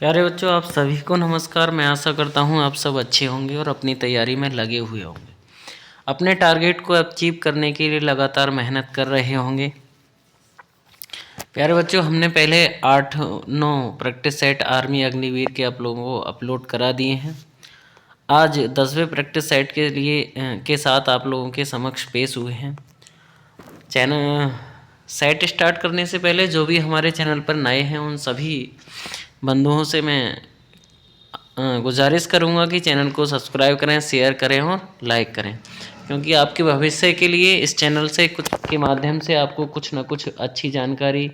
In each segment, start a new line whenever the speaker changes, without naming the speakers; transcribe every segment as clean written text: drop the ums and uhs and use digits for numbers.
प्यारे बच्चों, आप सभी को नमस्कार। मैं आशा करता हूँ आप सब अच्छे होंगे और अपनी तैयारी में लगे हुए होंगे। अपने टारगेट को अचीव करने के लिए लगातार मेहनत कर रहे होंगे। प्यारे बच्चों, हमने पहले 8-9 प्रैक्टिस सेट आर्मी अग्निवीर के आप लोगों को अपलोड करा दिए हैं। आज 10वें प्रैक्टिस सेट के लिए के साथ आप लोगों के समक्ष पेश हुए हैं। चैनल सेट स्टार्ट करने से पहले जो भी हमारे चैनल पर नए हैं उन सभी बंधुओं से मैं गुजारिश करूंगा कि चैनल को सब्सक्राइब करें, शेयर करें और लाइक करें, क्योंकि आपके भविष्य के लिए इस चैनल से कुछ के माध्यम से आपको कुछ ना कुछ अच्छी जानकारी,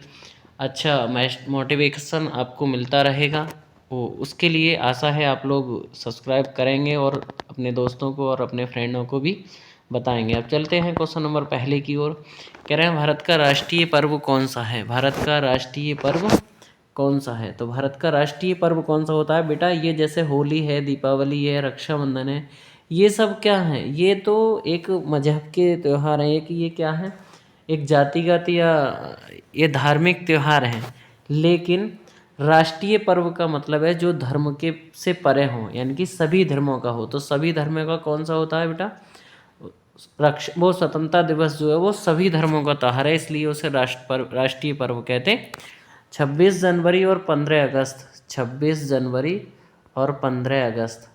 अच्छा मोटिवेशन आपको मिलता रहेगा। वो उसके लिए आशा है आप लोग सब्सक्राइब करेंगे और अपने दोस्तों को और अपने फ्रेंडों को भी बताएंगे। अब चलते हैं क्वेश्चन नंबर पहले की ओर। कह रहे हैं भारत का राष्ट्रीय पर्व कौन सा है? भारत का राष्ट्रीय पर्व कौन सा है? तो भारत का राष्ट्रीय पर्व कौन सा होता है बेटा? ये जैसे होली है, दीपावली है, रक्षाबंधन है, ये सब क्या है? ये तो एक मजहब के त्यौहार हैं। ये क्या है? एक जातिगत या ये धार्मिक त्यौहार हैं। लेकिन राष्ट्रीय पर्व का मतलब है जो धर्म के से परे हो, यानी कि सभी धर्मों का हो। तो सभी धर्मों का कौन सा होता है बेटा? वो स्वतंत्रता दिवस जो है वो सभी धर्मों का त्योहार है, इसलिए उसे राष्ट्रीय पर्व कहते हैं। 26 जनवरी और 15 अगस्त, 26 जनवरी और 15 अगस्त,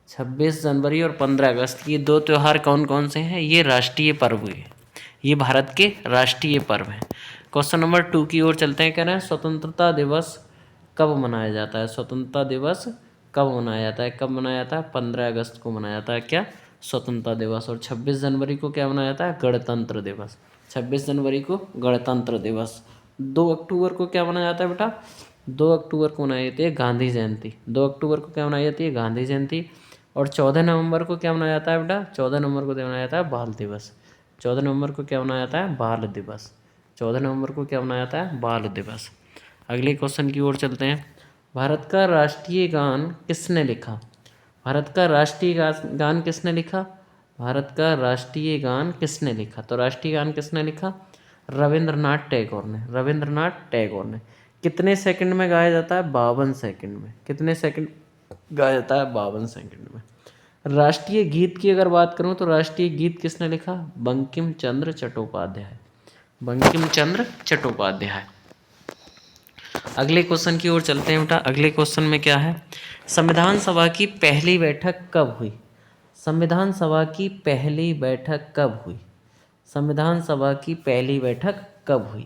26 जनवरी और 15 अगस्त, ये दो त्यौहार कौन कौन से हैं? ये राष्ट्रीय पर्व है, ये भारत के राष्ट्रीय पर्व हैं। क्वेश्चन नंबर 2 की ओर चलते हैं। कह रहे हैं स्वतंत्रता दिवस कब मनाया जाता है? स्वतंत्रता दिवस कब मनाया जाता है? कब मनाया जाता है? 15 अगस्त को मनाया जाता है क्या? स्वतंत्रता दिवस। और 26 जनवरी को क्या मनाया जाता है? गणतंत्र दिवस। 26 जनवरी को गणतंत्र दिवस। 2 अक्टूबर को क्या मनाया जाता है बेटा? 2 अक्टूबर को मनाई जाती है गांधी जयंती। 2 अक्टूबर को क्या मनाई जाती है? गांधी जयंती। और 14 नवंबर को क्या मनाया जाता है बेटा? 14 नवंबर को क्या मनाया जाता है? बाल दिवस। 14 नवंबर को क्या मनाया जाता है? बाल दिवस। 14 नवंबर को क्या मनाया जाता है? बाल दिवस। अगले क्वेश्चन की ओर चलते हैं। भारत का राष्ट्रीय गान किसने लिखा? भारत का राष्ट्रीय गान किसने लिखा? भारत का राष्ट्रीय गान किसने लिखा? तो राष्ट्रीय गान किसने लिखा? रविंद्रनाथ टैगोर ने। रविंद्रनाथ टैगोर ने। कितने सेकंड में गाया जाता है? 52 सेकंड में। कितने सेकंड गाया जाता है? 52 सेकंड में। राष्ट्रीय गीत की अगर बात करूं तो राष्ट्रीय गीत किसने लिखा? बंकिम चंद्र चट्टोपाध्याय। बंकिम चंद्र चट्टोपाध्याय। अगले क्वेश्चन की ओर चलते हैं बेटा। अगले क्वेश्चन में क्या है? संविधान सभा की पहली बैठक कब हुई? संविधान सभा की पहली बैठक कब हुई? संविधान सभा की पहली बैठक कब हुई?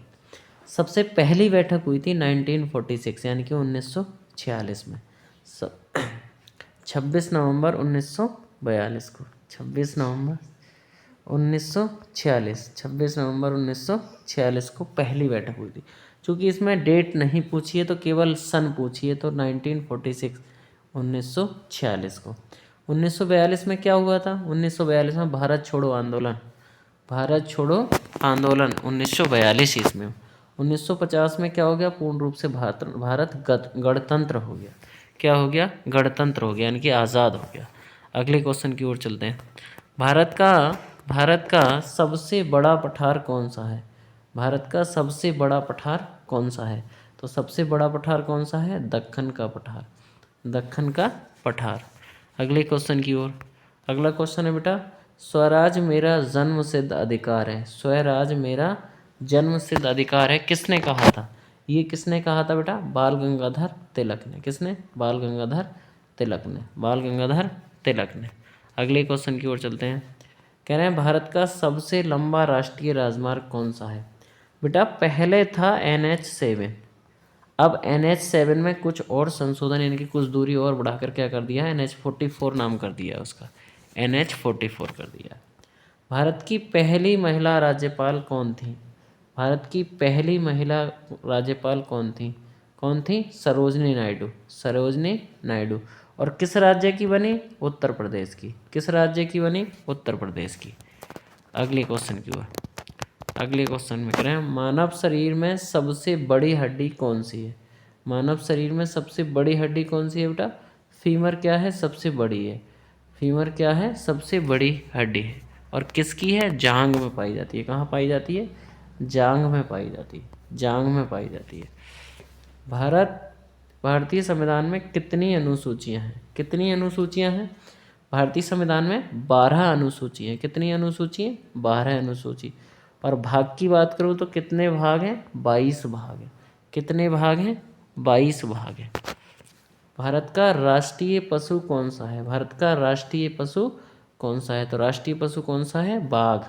सबसे पहली बैठक हुई थी 1946, यानी कि 1946 में। 26 नवंबर 1942 को। 26 नवंबर 1946, 26 नवंबर 1946 को पहली बैठक हुई थी। चूँकि इसमें डेट नहीं पूछी है तो केवल सन पूछी है, तो 1946, 1946 को। 1942 में क्या हुआ था? 1942 में भारत छोड़ो आंदोलन। भारत छोड़ो आंदोलन 1942 ईस्वी में। 1950 में क्या हो गया? पूर्ण रूप से भारत गणतंत्र हो गया। क्या हो गया? गणतंत्र हो गया, यानी कि आज़ाद हो गया। अगले क्वेश्चन की ओर चलते हैं। भारत का सबसे बड़ा पठार कौन सा है? भारत का सबसे बड़ा पठार कौन सा है? तो सबसे बड़ा पठार कौन सा है? दक्कन का पठार। दक्कन का पठार। अगले क्वेश्चन की ओर। अगला क्वेश्चन है बेटा, स्वराज मेरा जन्मसिद्ध अधिकार है। स्वराज मेरा जन्मसिद्ध अधिकार है, किसने कहा था? ये किसने कहा था बेटा? बाल गंगाधर तिलक ने। किसने? बाल गंगाधर तिलक ने। बाल गंगाधर तिलक ने। अगले क्वेश्चन की ओर चलते हैं। कह रहे हैं भारत का सबसे लंबा राष्ट्रीय राजमार्ग कौन सा है? बेटा पहले था NH7, अब NH7 में कुछ और संशोधन, यानी कि कुछ दूरी और बढ़ाकर क्या कर दिया है? NH44 नाम कर दिया उसका। NH44 कर दिया। भारत की पहली महिला राज्यपाल कौन थी? भारत की पहली महिला राज्यपाल कौन थी? कौन थी? सरोजनी नायडू। सरोजनी नायडू। और किस राज्य की बनी? उत्तर प्रदेश की। किस राज्य की बनी? उत्तर प्रदेश की। अगले क्वेश्चन की ओर। अगले क्वेश्चन में कह रहे हैं मानव शरीर में सबसे बड़ी हड्डी कौन सी है? मानव शरीर में सबसे बड़ी हड्डी कौन सी है बेटा? फीमर क्या है? सबसे बड़ी है। फीमर क्या है? सबसे बड़ी हड्डी है। और किसकी है? जांघ में पाई जाती है। कहाँ पाई जाती है? जांघ में पाई जाती है। जांघ में पाई जाती है। भारत भारतीय संविधान में कितनी अनुसूचियां हैं? कितनी अनुसूचियां हैं? भारतीय संविधान में 12 अनुसूची हैं। कितनी अनुसूची हैं? 12 अनुसूची। और भाग की बात करूँ तो कितने भाग हैं? 22 भाग हैं। कितने भाग हैं? 22 भाग हैं। भारत का राष्ट्रीय पशु कौन सा है? भारत का राष्ट्रीय पशु कौन सा है? तो राष्ट्रीय पशु कौन सा है? बाघ।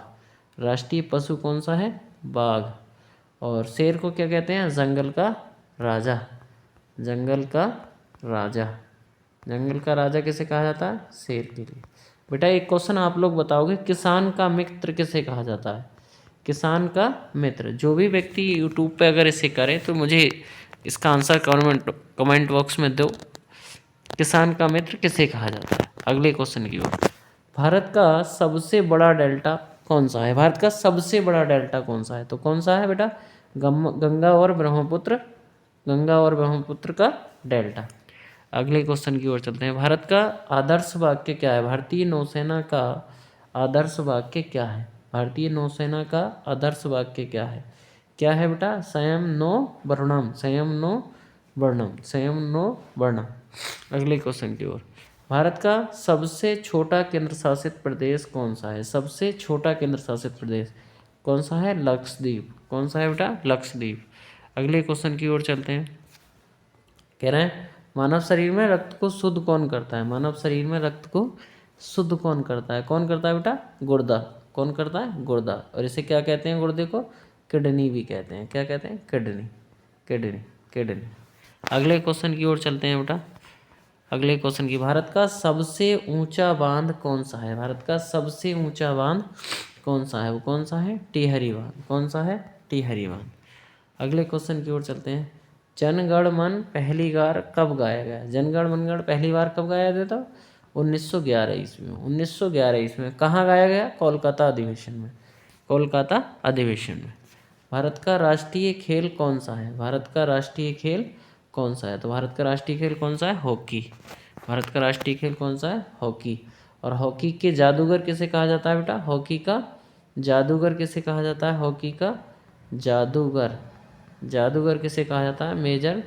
राष्ट्रीय पशु कौन सा है? बाघ। और शेर को क्या कहते हैं? जंगल का राजा। जंगल का राजा। जंगल का राजा किसे कहा जाता है? शेर के लिए। बेटा एक क्वेश्चन आप लोग बताओगे, किसान का मित्र किसे कहा जाता है? किसान का मित्र। जो भी व्यक्ति यूट्यूब पे अगर इसे करे तो मुझे इसका आंसर कमेंट बॉक्स में दो। किसान का मित्र किसे कहा जाता है? अगले क्वेश्चन की ओर। भारत का सबसे बड़ा डेल्टा कौन सा है? भारत का सबसे बड़ा डेल्टा कौन सा है? तो कौन सा है बेटा? गंगा और ब्रह्मपुत्र। गंगा और ब्रह्मपुत्र का डेल्टा। अगले क्वेश्चन की ओर चलते हैं। भारत का आदर्श वाक्य क्या है? भारतीय नौसेना का आदर्श वाक्य क्या है? भारतीय नौसेना का आदर्श वाक्य क्या है? क्या है बेटा? संयम नो वर्णम। संयम नो वर्णम। संयम नो वर्णम। अगले क्वेश्चन की ओर। भारत का सबसे छोटा केंद्र शासित प्रदेश कौन सा है? सबसे छोटा केंद्र शासित प्रदेश कौन सा है? लक्षद्वीप। कौन सा है बेटा? लक्षद्वीप। अगले क्वेश्चन की ओर चलते हैं। कह रहे हैं मानव शरीर में रक्त को शुद्ध कौन करता है? मानव शरीर में रक्त को शुद्ध कौन करता है? कौन करता है बेटा? गुर्दा। कौन करता है? गुर्दा। और इसे क्या कहते हैं? गुर्दे को किडनी भी कहते हैं। क्या कहते हैं? किडनी। किडनी। किडनी। अगले क्वेश्चन की ओर चलते हैं बेटा। अगले क्वेश्चन की। भारत का सबसे ऊंचा बांध कौन सा है? भारत का सबसे ऊंचा बांध कौन सा है? वो कौन सा है? टिहरी बांध। कौन सा है? टिहरी बांध। अगले क्वेश्चन की ओर चलते हैं। जनगण मन पहली बार कब गाया गया? जनगण मनगण पहली बार कब गाया गया था? 1911 ईस्वी में। 1911 ईस्वी में। कहाँ गाया गया? कोलकाता अधिवेशन में। कोलकाता अधिवेशन में। भारत का राष्ट्रीय खेल कौन सा है? भारत का राष्ट्रीय खेल कौन सा है? तो भारत का राष्ट्रीय खेल कौन सा है? हॉकी। भारत का राष्ट्रीय खेल कौन सा है? हॉकी। और हॉकी के जादूगर किसे कहा जाता है बेटा? हॉकी का जादूगर किसे कहा जाता है? हॉकी का जादूगर। जादूगर किसे कहा जाता है? Major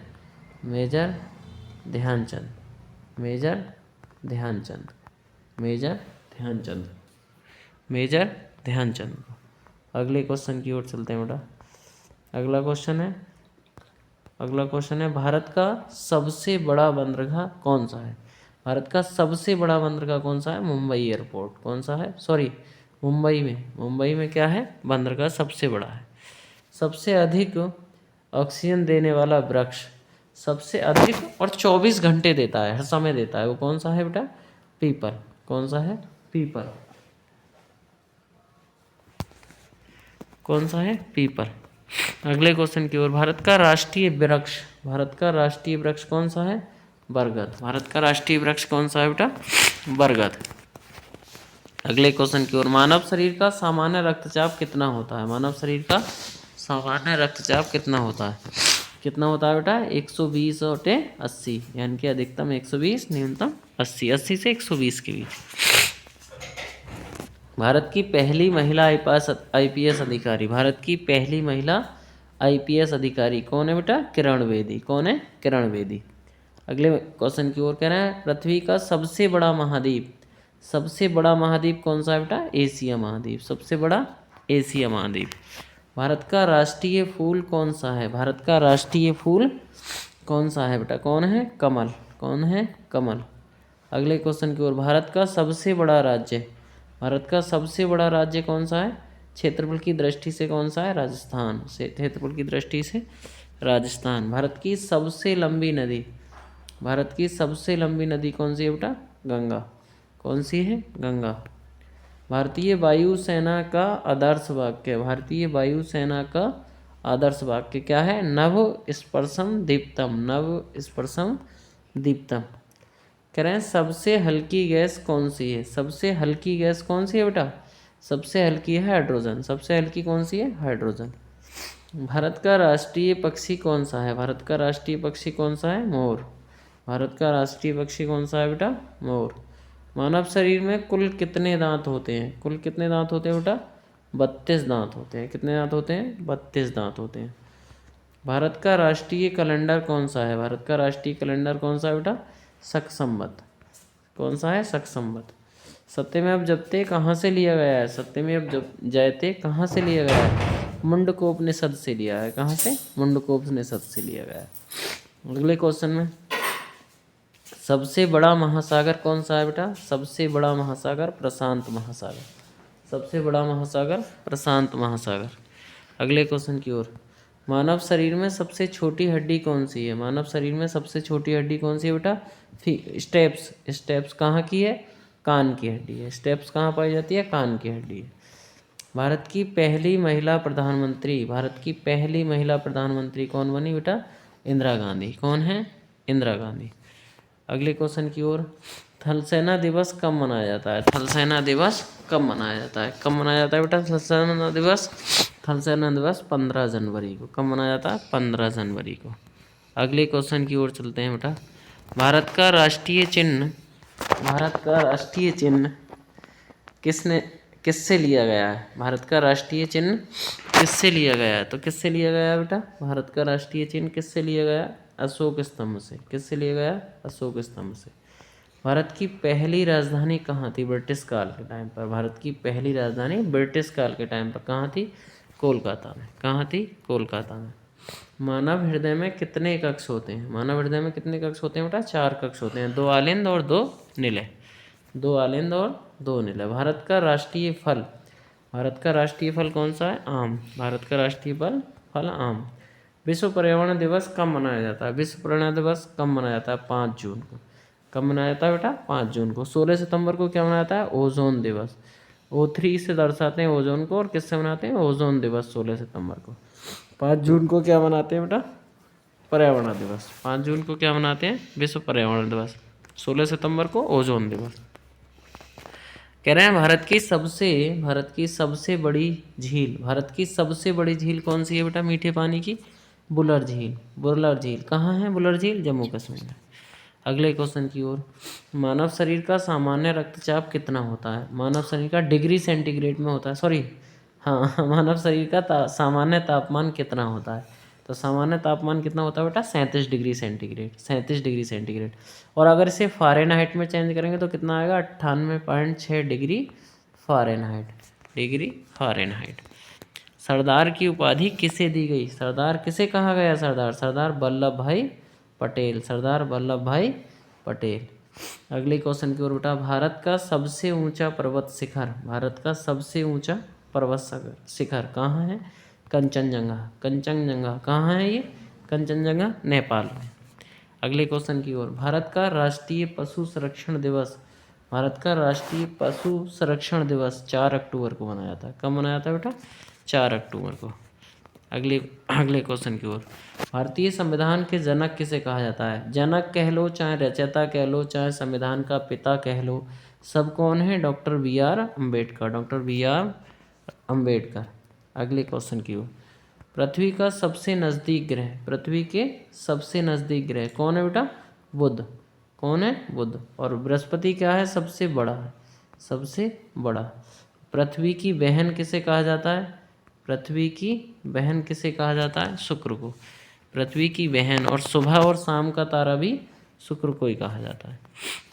Dhyanchand. Major Dhyanchand. Major Dhyanchand. Major Dhyanchand. अगले क्वेश्चन की ओर चलते हैं बेटा। अगला क्वेश्चन है भारत का सबसे बड़ा बंदरगाह कौन सा है? भारत का सबसे बड़ा बंदरगाह कौन सा है? मुंबई एयरपोर्ट। कौन सा है? सॉरी, मुंबई में क्या है? बंदरगाह सबसे बड़ा है। सबसे अधिक ऑक्सीजन देने वाला वृक्ष, सबसे अधिक और 24 घंटे देता है, हर समय देता है, वो कौन सा है बेटा? पीपल। कौन सा है? पीपल। कौन सा है? पीपल। अगले क्वेश्चन की ओर। भारत का राष्ट्रीय वृक्ष, भारत का राष्ट्रीय वृक्ष कौन सा है? बरगद। भारत का राष्ट्रीय वृक्ष कौन सा है बेटा? बरगद। अगले क्वेश्चन की ओर। मानव शरीर का सामान्य रक्तचाप कितना होता है? मानव शरीर का सामान्य रक्तचाप कितना होता है? कितना होता है बेटा? 120/80, यानी कि अधिकतम 120, न्यूनतम 80। 80 से 120 के बीच। भारत की पहली महिला आईपीएस अधिकारी, भारत की पहली महिला आईपीएस अधिकारी कौन है बेटा? किरण बेदी। कौन है? किरण बेदी। अगले क्वेश्चन की ओर कह रहे हैं पृथ्वी का सबसे बड़ा महाद्वीप, सबसे बड़ा महाद्वीप कौन सा है बेटा? एशिया महाद्वीप। सबसे बड़ा एशिया महाद्वीप। भारत का राष्ट्रीय फूल कौन सा है? भारत का राष्ट्रीय फूल कौन सा है बेटा? कौन है? कमल। कौन है? कमल। अगले क्वेश्चन की ओर। भारत का सबसे बड़ा राज्य, भारत का सबसे बड़ा राज्य कौन सा है? क्षेत्रफल की दृष्टि से कौन सा है? राजस्थान। से क्षेत्रफल की दृष्टि से राजस्थान। भारत की सबसे लंबी नदी, भारत की सबसे लंबी नदी कौन सी है बेटा? गंगा। कौन सी है? गंगा। भारतीय वायुसेना का आदर्श वाक्य, भारतीय वायुसेना का आदर्श वाक्य क्या है? नभ स्पर्शम दीप्तम। नभ स्पर्शम दीप्तम। कह रहे हैं सबसे हल्की गैस कौन सी है? सबसे हल्की गैस कौन सी है बेटा? सबसे हल्की है हाइड्रोजन। सबसे हल्की कौन सी है? हाइड्रोजन। भारत का राष्ट्रीय पक्षी कौन सा है? भारत का राष्ट्रीय पक्षी कौन सा है? मोर। भारत का राष्ट्रीय पक्षी कौन सा है बेटा? मोर। मानव शरीर में कुल कितने दांत होते हैं? कुल कितने दांत होते हैं बेटा? 32 दांत होते हैं। कितने दांत होते हैं? 32 दांत होते हैं। भारत का राष्ट्रीय कैलेंडर कौन सा है? भारत का राष्ट्रीय कैलेंडर कौन सा है बेटा? शक संवत। कौन सा है? शक संवत। सत्यमेव जयते कहाँ से लिया गया है? सत्यमेव जयते कहाँ से लिया गया है? मुंडकोपनिषद से लिया है। कहाँ से? मुंडकोपनिषद से लिया गया है। अगले क्वेश्चन में, सबसे बड़ा महासागर कौन सा है बेटा? सबसे बड़ा महासागर प्रशांत महासागर। सबसे बड़ा महासागर प्रशांत महासागर। अगले क्वेश्चन की ओर, मानव शरीर में सबसे छोटी हड्डी कौन सी है? मानव शरीर में सबसे छोटी हड्डी कौन सी है बेटा? स्टेप्स। स्टेप्स कहाँ की है? कान की हड्डी है। स्टेप्स कहाँ पाई जाती है? कान की हड्डी है। भारत की पहली महिला प्रधानमंत्री, भारत की पहली महिला प्रधानमंत्री कौन बनी बेटा? इंदिरा गांधी। कौन है? इंदिरा गांधी। अगले क्वेश्चन की ओर, थल सेना दिवस कब मनाया जाता है? थल सेना दिवस कब मनाया जाता है? कब मनाया जाता है बेटा थल सेना दिवस? थल सेना दिवस 15 जनवरी को। कब मनाया जाता है? 15 जनवरी को। अगले क्वेश्चन की ओर चलते हैं बेटा, भारत का राष्ट्रीय चिन्ह, भारत का राष्ट्रीय चिन्ह किससे लिया गया है? भारत का राष्ट्रीय चिन्ह किससे लिया गया है? तो किससे लिया गया है बेटा? भारत का राष्ट्रीय चिन्ह किससे लिया गया? अशोक स्तंभ से। किससे लिया गया? अशोक स्तंभ से। भारत की पहली राजधानी कहाँ थी ब्रिटिश काल के टाइम पर? भारत की पहली राजधानी ब्रिटिश काल के टाइम पर कहाँ थी? कोलकाता में। कहाँ थी? कोलकाता में। मानव हृदय में कितने कक्ष होते हैं? मानव हृदय में कितने कक्ष होते हैं बेटा? 4 कक्ष होते हैं, 2 आलिंद और 2 निलय। 2 आलिंद और 2 निलय। भारत का राष्ट्रीय फल, भारत का राष्ट्रीय फल कौन सा है? आम। भारत का राष्ट्रीय फल आम। विश्व पर्यावरण दिवस कब मनाया जाता है? विश्व पर्यावरण दिवस कब मनाया जाता है? 5 जून को। कब मनाया जाता है बेटा? 5 जून को। 16 सितंबर को क्या मनाया जाता है? ओजोन दिवस। O3 से दर्शाते हैं ओजोन को, और किससे मनाते हैं? ओजोन दिवस 16 सितंबर को। 5 जून को क्या मनाते हैं बेटा? पर्यावरण दिवस। 5 जून को क्या मनाते हैं? विश्व पर्यावरण दिवस। 16 सितंबर को ओजोन दिवस। कह रहे हैं भारत की सबसे बड़ी झील, भारत की सबसे बड़ी झील कौन सी है बेटा मीठे पानी की? बुलर झील। बुलर झील कहाँ है? बुलर झील जम्मू कश्मीर में। अगले क्वेश्चन की ओर, मानव शरीर का सामान्य रक्तचाप कितना होता है? मानव शरीर का डिग्री सेंटीग्रेड में होता है, सॉरी हाँ, मानव शरीर का सामान्य तापमान कितना होता है? तो सामान्य तापमान कितना होता है बेटा? 37 डिग्री सेंटीग्रेड। 37 degree centigrade. और अगर इसे फ़ारेनहाइट में चेंज करेंगे तो कितना आएगा? 98.6 डिग्री फ़ारेनहाइट। Degree Fahrenheit. सरदार की उपाधि किसे दी गई? सरदार किसे कहा गया? सरदार वल्लभ भाई पटेल। सरदार वल्लभ भाई पटेल। अगले क्वेश्चन की ओर बेटा, भारत का सबसे ऊंचा पर्वत शिखर, भारत का सबसे ऊंचा पर्वत शिखर कहाँ है? कंचनजंगा। कंचनजंगा कहाँ है ये? कंचनजंगा नेपाल में। अगले क्वेश्चन की ओर, भारत का राष्ट्रीय पशु संरक्षण दिवस, भारत का राष्ट्रीय पशु संरक्षण दिवस 4 अक्टूबर को मनाया था। कब मनाया था बेटा? 4 अक्टूबर को। अगले क्वेश्चन की ओर, भारतीय संविधान के जनक किसे कहा जाता है? जनक कह लो, चाहे रचयिता कह लो, चाहे संविधान का पिता कह लो, सब कौन है? Doctor B.R. Ambedkar. Doctor B.R. Ambedkar. अगले क्वेश्चन की ओर, पृथ्वी का सबसे नज़दीक ग्रह, पृथ्वी के सबसे नज़दीक ग्रह कौन है बेटा? बुध। कौन है? बुध। और बृहस्पति क्या है? सबसे बड़ा है, सबसे बड़ा। पृथ्वी की बहन किसे कहा जाता है? पृथ्वी की बहन किसे कहा जाता है? शुक्र को। पृथ्वी की बहन। और सुबह और शाम का तारा भी शुक्र को ही कहा जाता है।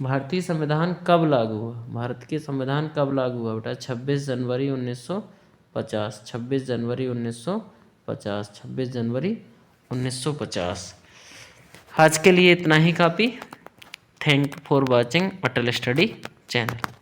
भारतीय संविधान कब लागू हुआ? भारत के संविधान कब लागू हुआ बेटा? 26 जनवरी 1950। 26 जनवरी 1950। 26 जनवरी 1950। आज के लिए इतना ही काफ़ी। Thank for watching Atal study channel.